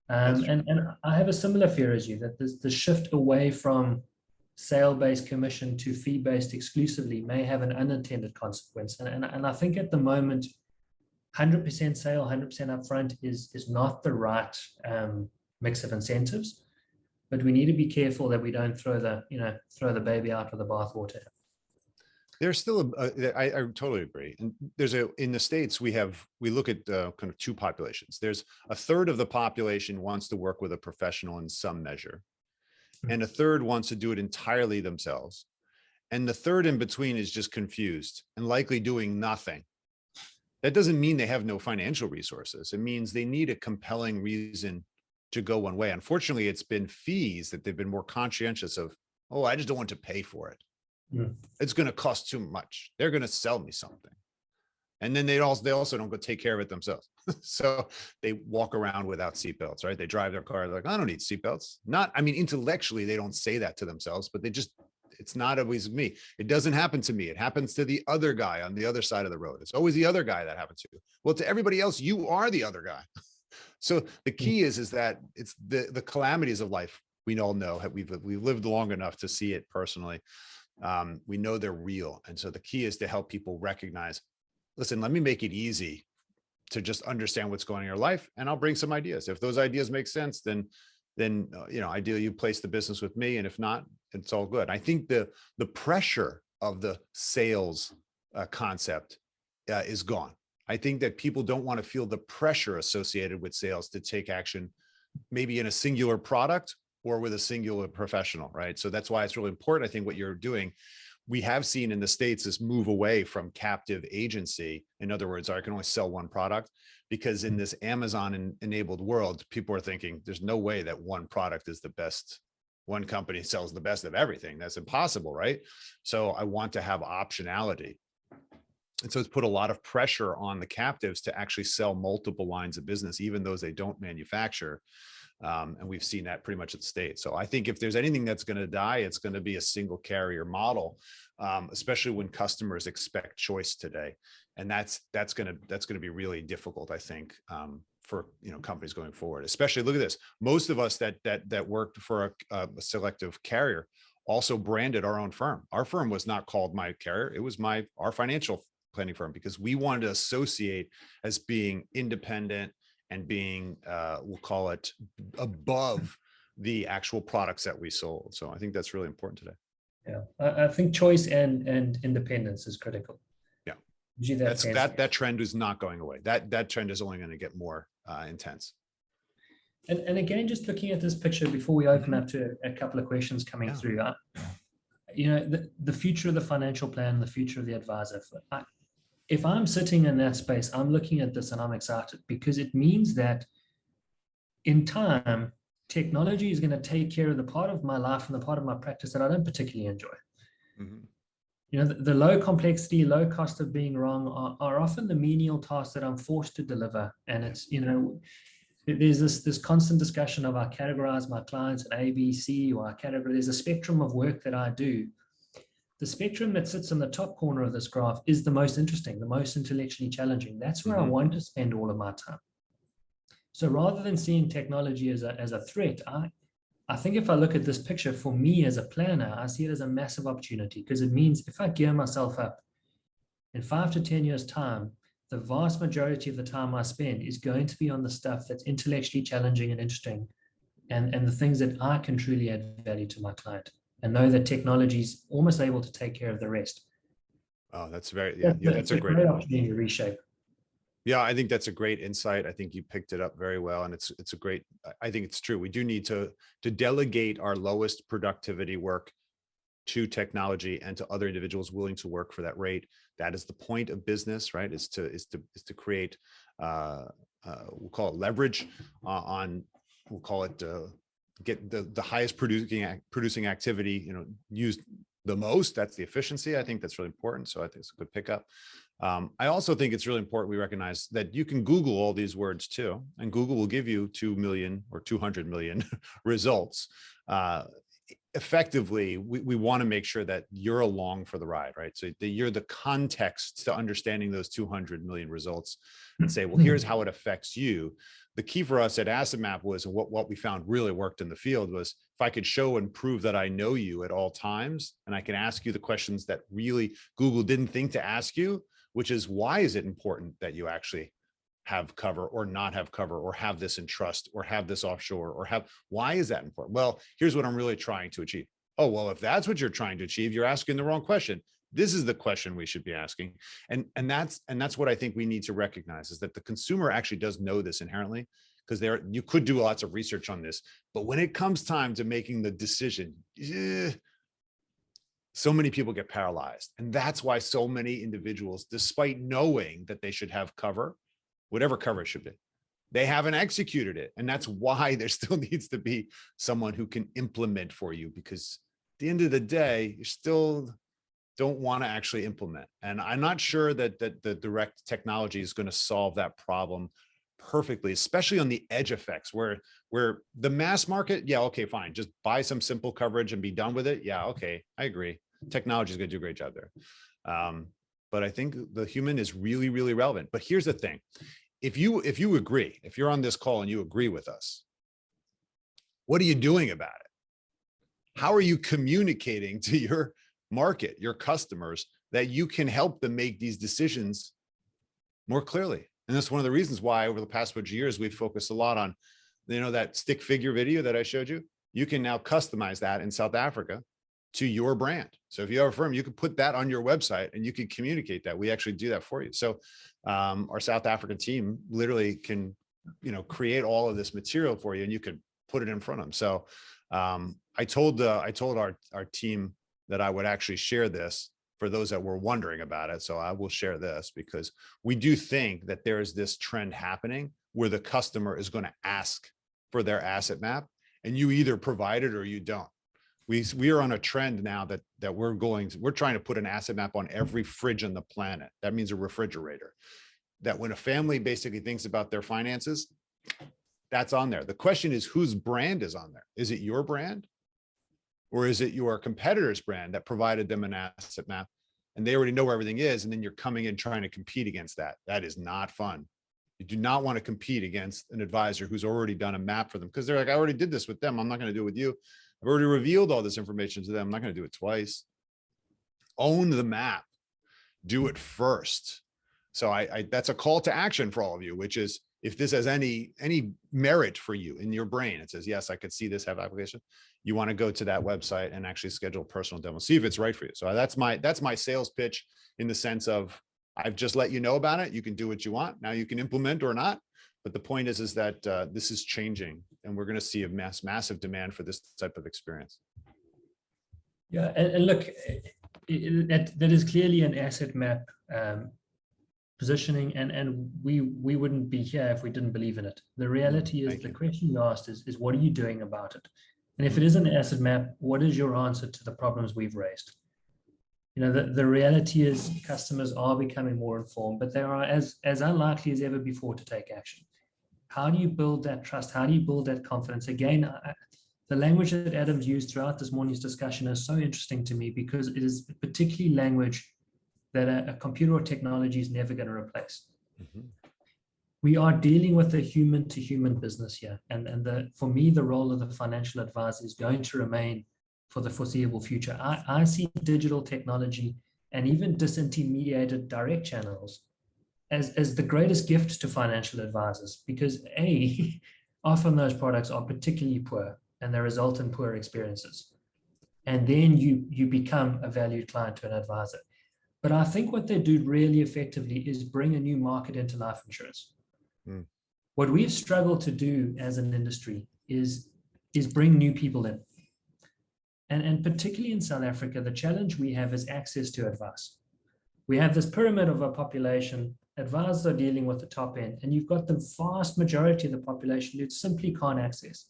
And I have a similar fear as you, that the shift away from sale-based commission to fee-based exclusively may have an unintended consequence. And I think at the moment, 100% sale, 100% upfront is not the right mix of incentives. But we need to be careful that we don't throw the baby out with the bathwater. There's still I totally agree. And in the States, we look at kind of two populations. There's a third of the population wants to work with a professional in some measure, and a third wants to do it entirely themselves. And the third in between is just confused and likely doing nothing. That doesn't mean they have no financial resources. It means they need a compelling reason to go one way. Unfortunately, it's been fees that they've been more conscientious of. Oh, I just don't want to pay for it. It's going to cost too much. They're going to sell me something. And then they also don't go take care of it themselves. So they walk around without seatbelts, right? They drive their car. They're like, I don't need seatbelts. Intellectually, they don't say that to themselves, but it's not always me. It doesn't happen to me. It happens to the other guy on the other side of the road. It's always the other guy that happens to. Well, to everybody else, you are the other guy. So the key is that it's the calamities of life. We all know, we've lived long enough to see it personally. We know they're real. And so the key is to help people recognize, listen, let me make it easy to just understand what's going on in your life. And I'll bring some ideas. If those ideas make sense, then ideally you place the business with me. And if not, it's all good. I think the pressure of the sales concept is gone. I think that people don't want to feel the pressure associated with sales to take action, maybe in a singular product or with a singular professional, right? So that's why it's really important. I think what you're doing, we have seen in the States this move away from captive agency. In other words, I can only sell one product, because in this Amazon-enabled world, people are thinking there's no way that one product is the best. One company sells the best of everything. That's impossible, right? So I want to have optionality. And so it's put a lot of pressure on the captives to actually sell multiple lines of business, even those they don't manufacture. And we've seen that pretty much at the state. So I think if there's anything that's going to die, it's going to be a single carrier model, especially when customers expect choice today. And that's going to be really difficult, I think, for companies going forward. Especially, look at this. Most of us that worked for a selective carrier also branded our own firm. Our firm was not called My Carrier. It was our financial planning firm, because we wanted to associate as being independent and being, we'll call it, above the actual products that we sold. So I think that's really important today. Yeah, I think choice and independence is critical. Yeah, that trend is not going away. That trend is only going to get more intense. And again, just looking at this picture before we open up to a couple of questions coming through, the future of the financial plan, the future of the advisor. If I'm sitting in that space, I'm looking at this and I'm excited, because it means that in time, technology is going to take care of the part of my life and the part of my practice that I don't particularly enjoy. The low complexity, low cost of being wrong are often the menial tasks that I'm forced to deliver. And it's, there's this constant discussion of I categorize my clients in A, B, C, or I categorize, there's a spectrum of work that I do. The spectrum that sits in the top corner of this graph is the most interesting, the most intellectually challenging. That's where I want to spend all of my time. So rather than seeing technology as a threat, I think if I look at this picture for me as a planner, I see it as a massive opportunity, because it means if I gear myself up in 5 to 10 years' time, the vast majority of the time I spend is going to be on the stuff that's intellectually challenging and interesting, and the things that I can truly add value to my client, and know that technology is almost able to take care of the rest. Oh, that's that's a great opportunity to reshape. Yeah, I think that's a great insight. I think you picked it up very well, and it's a great. I think it's true. We do need to delegate our lowest productivity work to technology and to other individuals willing to work for that rate. That is the point of business, right? Is to create we'll call it leverage on, we'll call it get the highest producing activity, used the most. That's the efficiency. I think that's really important. So I think it's a good pickup. I also think it's really important we recognize that you can Google all these words too, and Google will give you 2 million or 200 million results. Effectively, we want to make sure that you're along for the ride, right? So that you're the context to understanding those 200 million results, and say, well, here's how it affects you. The key for us at Asset Map was, what we found really worked in the field was, if I could show and prove that I know you at all times, and I can ask you the questions that really Google didn't think to ask you, which is, why is it important that you actually have cover or not have cover, or have this in trust, or have this offshore, or why is that important? Well, here's what I'm really trying to achieve. Oh, well, if that's what you're trying to achieve, you're asking the wrong question. This is the question we should be asking. And that's what I think we need to recognize, is that the consumer actually does know this inherently, because you could do lots of research on this, but when it comes time to making the decision, so many people get paralyzed. And that's why so many individuals, despite knowing that they should have cover, whatever cover it should be, they haven't executed it. And that's why there still needs to be someone who can implement for you, because at the end of the day, you still don't want to actually implement. And I'm not sure that the direct technology is going to solve that problem perfectly, especially on the edge effects, where the mass market, yeah, okay, fine, just buy some simple coverage and be done with it. Yeah, okay, I agree. Technology is going to do a great job there. But I think the human is really, really relevant. But here's the thing. If you agree, if you're on this call and you agree with us, what are you doing about it? How are you communicating to your market, your customers, that you can help them make these decisions more clearly? And that's one of the reasons why over the past bunch of years, we've focused a lot on, that stick figure video that I showed you. You can now customize that in South Africa to your brand. So if you have a firm, you can put that on your website and you can communicate that. We actually do that for you. So our South African team literally can, create all of this material for you, and you could put it in front of them. So I told our team that I would actually share this for those that were wondering about it. So I will share this, because we do think that there is this trend happening where the customer is going to ask for their asset map, and you either provide it or you don't. We are on a trend now that we're trying to put an asset map on every fridge on the planet. That means a refrigerator. That when a family basically thinks about their finances, that's on there. The question is, whose brand is on there? Is it your brand? Or is it your competitor's brand that provided them an asset map and they already know where everything is, and then you're coming in trying to compete against that? That is not fun. You do not want to compete against an advisor who's already done a map for them, because they're like, I already did this with them. I'm not going to do it with you. I've already revealed all this information to them. I'm not going to do it twice. Own the map. Do it first. So that's a call to action for all of you, which is, if this has any merit for you in your brain, it says, yes, I could see this have application. You want to go to that website and actually schedule a personal demo, see if it's right for you. So that's my sales pitch, in the sense of, I've just let you know about it. You can do what you want. Now you can implement or not. But the point is that this is changing, and we're going to see a massive demand for this type of experience. Yeah, and look, that is clearly an asset map positioning, and we wouldn't be here if we didn't believe in it. The reality is, the question you asked is what are you doing about it? And if it is an asset map, what is your answer to the problems we've raised? The reality is, customers are becoming more informed, but they are as unlikely as ever before to take action. How do you build that trust? How do you build that confidence? Again, the language that Adam's used throughout this morning's discussion is so interesting to me, because it is particularly language that a computer or technology is never going to replace. Mm-hmm. we are dealing with a human to human business here. And for me, the role of the financial advisor is going to remain for the foreseeable future. I see digital technology and even disintermediated direct channels as the greatest gift to financial advisors, because often those products are particularly poor and they result in poor experiences. And then you become a valued client to an advisor. But I think what they do really effectively is bring a new market into life insurance. What we've struggled to do as an industry is bring new people in. And particularly in South Africa, the challenge we have is access to advice. We have this pyramid of a population. Advisors are dealing with the top end, and you've got the vast majority of the population who simply can't access.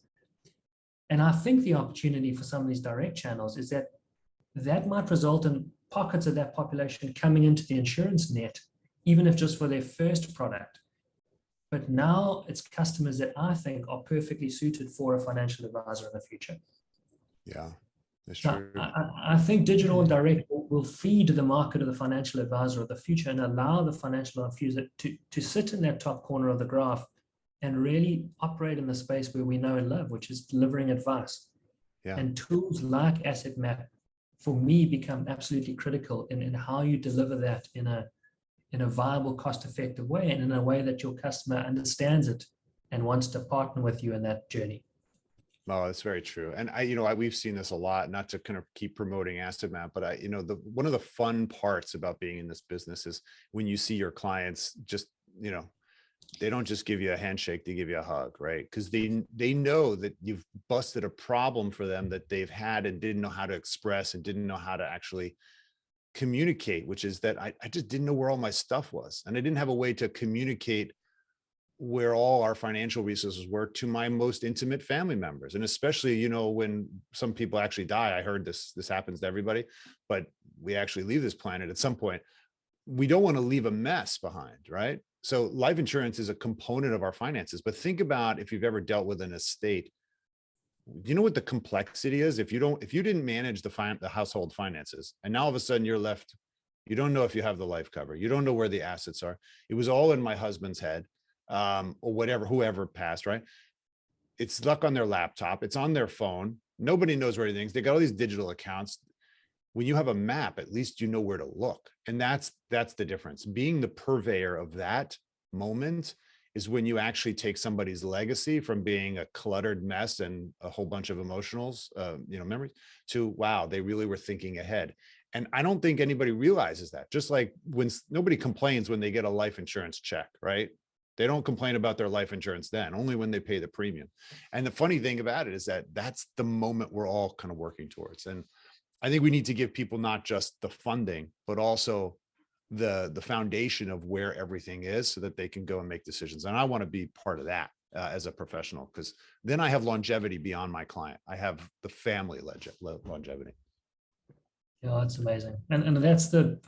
And I think the opportunity for some of these direct channels is that might result in pockets of that population coming into the insurance net, even if just for their first product. But now it's customers that I think are perfectly suited for a financial advisor in the future. Yeah, that's true. I think digital and direct will feed the market of the financial advisor of the future and allow the financial advisor to sit in that top corner of the graph and really operate in the space where we know and love, which is delivering advice. Yeah. And tools like Asset Map, for me, become absolutely critical in how you deliver that in a viable, cost-effective way, and in a way that your customer understands it and wants to partner with you in that journey. Oh, that's very true. And we've seen this a lot, not to kind of keep promoting Asset Map, but one of the fun parts about being in this business is when you see your clients just, they don't just give you a handshake, they give you a hug, right? Because they know that you've busted a problem for them that they've had and didn't know how to express and didn't know how to actually communicate, which is that I just didn't know where all my stuff was. And I didn't have a way to communicate where all our financial resources were to my most intimate family members. And especially, when some people actually die, I heard this happens to everybody, but we actually leave this planet at some point. We don't want to leave a mess behind, right? So life insurance is a component of our finances, but think about if you've ever dealt with an estate. Do you know what the complexity is? If you didn't manage the household finances, and now all of a sudden you're left, you don't know if you have the life cover, you don't know where the assets are. It was all in my husband's head, or whatever, whoever passed, right? It's stuck on their laptop, it's on their phone. Nobody knows where anything is. They got all these digital accounts. When you have a map, at least you know where to look. And that's the difference. Being the purveyor of that moment is when you actually take somebody's legacy from being a cluttered mess and a whole bunch of emotionals, memories, to, wow, they really were thinking ahead. And I don't think anybody realizes that. Just like when nobody complains when they get a life insurance check, right? They don't complain about their life insurance then, only when they pay the premium. And the funny thing about it is that that's the moment we're all kind of working towards. And I think we need to give people not just the funding, but also the foundation of where everything is so that they can go and make decisions. And I want to be part of that as a professional, because then I have longevity beyond my client. I have the family longevity. Yeah, that's amazing. And that's the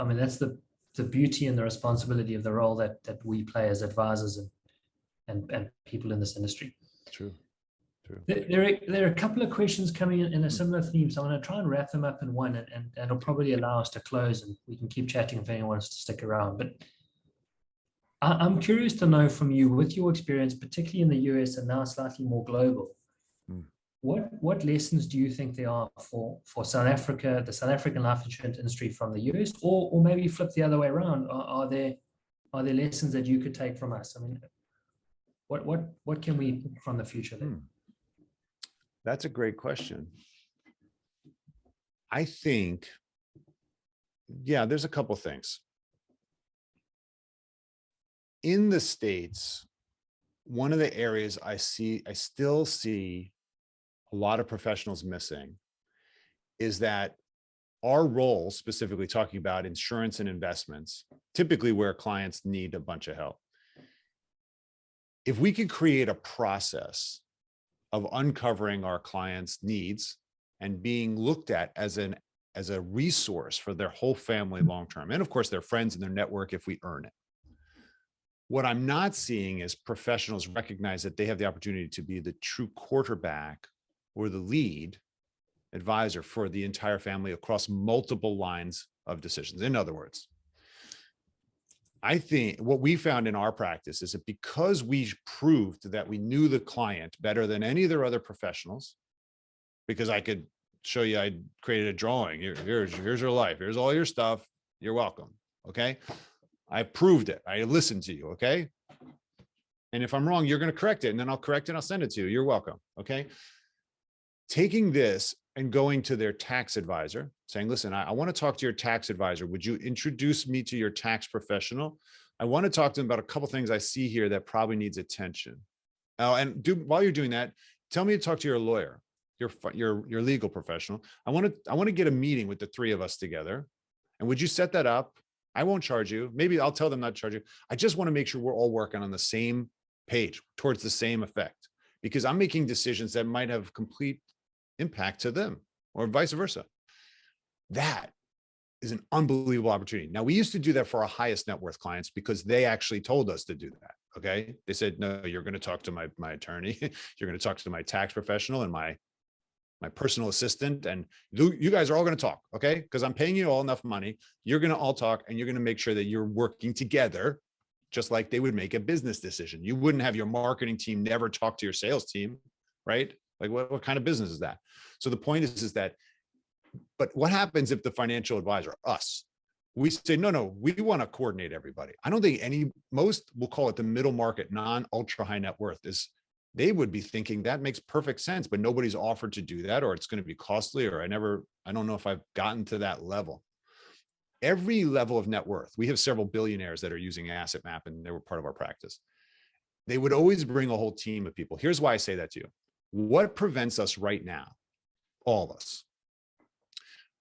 beauty and the responsibility of the role that we play as advisors and people in this industry. True. There are a couple of questions coming in a similar theme, so I'm going to try and wrap them up in one, and it'll probably allow us to close, and we can keep chatting if anyone wants to stick around. But I'm curious to know from you, with your experience, particularly in the US and now slightly more global, what lessons do you think there are for South Africa, the South African life insurance industry from the US, or maybe flip the other way around? Are there lessons that you could take from us? I mean, what can we pick from the future there? That's a great question. I think, there's a couple things. In the States, one of the areas I still see a lot of professionals missing is that our role, specifically talking about insurance and investments, typically where clients need a bunch of help. If we could create a process of uncovering our clients' needs and being looked at as a resource for their whole family long-term, and of course their friends and their network if we earn it. What I'm not seeing is professionals recognize that they have the opportunity to be the true quarterback or the lead advisor for the entire family across multiple lines of decisions. In other words, I think what we found in our practice is that because we proved that we knew the client better than any of their other professionals, because I could show you, I created a drawing. Here's your life. Here's all your stuff. You're welcome. Okay. I proved it. I listened to you. Okay. And if I'm wrong, you're going to correct it. And then I'll correct it and I'll send it to you. You're welcome. Okay. Taking this and going to their tax advisor saying, listen, I want to talk to your tax advisor. Would you introduce me to your tax professional? I want to talk to them about a couple things I see here that probably needs attention. While you're doing that, tell me to talk to your lawyer, your legal professional. I want to get a meeting with the three of us together. And would you set that up? I won't charge you. Maybe I'll tell them not to charge you. I just want to make sure we're all working on the same page towards the same effect, because I'm making decisions that might have complete impact to them or vice versa. That is an unbelievable opportunity. Now, we used to do that for our highest net worth clients because they actually told us to do that. Okay. They said, no, you're going to talk to my attorney. You're going to talk to my tax professional and my personal assistant. And you guys are all going to talk. Okay. Because I'm paying you all enough money. You're going to all talk and you're going to make sure that you're working together, just like they would make a business decision. You wouldn't have your marketing team never talk to your sales team, right? Like what kind of business is that? So the point is that, but what happens if the financial advisor, us, we say, no, we want to coordinate everybody. I don't think most will call it the middle market, non-ultra high net worth, they would be thinking that makes perfect sense, but nobody's offered to do that, or it's going to be costly, or I don't know if I've gotten to that level. Every level of net worth, we have several billionaires that are using Asset Map and they were part of our practice. They would always bring a whole team of people. Here's why I say that to you. What prevents us right now, all of us,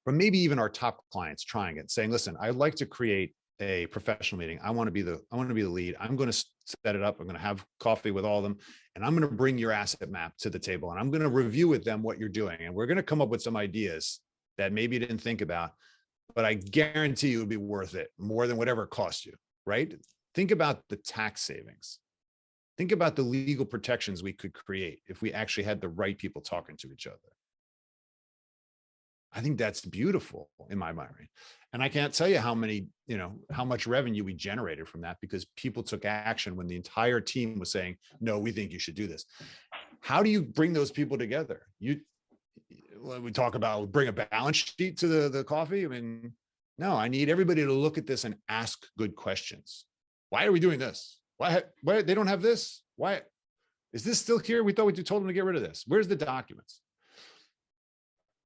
from maybe even our top clients trying it, saying, listen, I'd like to create a professional meeting. I want to be the lead. I'm going to set it up. I'm going to have coffee with all of them. And I'm going to bring your asset map to the table. And I'm going to review with them what you're doing. And we're going to come up with some ideas that maybe you didn't think about, but I guarantee you it would be worth it more than whatever it costs you, right? Think about the tax savings. Think about the legal protections we could create if we actually had the right people talking to each other. I think that's beautiful in my mind. And I can't tell you how much revenue we generated from that, because people took action when the entire team was saying, no, we think you should do this. How do you bring those people together? We talk about bring a balance sheet to the coffee. I mean, no, I need everybody to look at this and ask good questions. Why are we doing this? Why they don't have this? Why is this still here? We thought we told them to get rid of this. Where's the documents?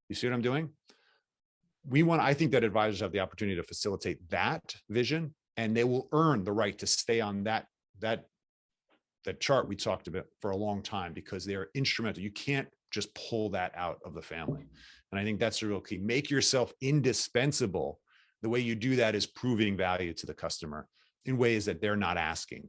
You see what I'm doing? I think that advisors have the opportunity to facilitate that vision, and they will earn the right to stay on that chart we talked about for a long time, because they are instrumental. You can't just pull that out of the family. And I think that's the real key. Make yourself indispensable. The way you do that is proving value to the customer in ways that they're not asking.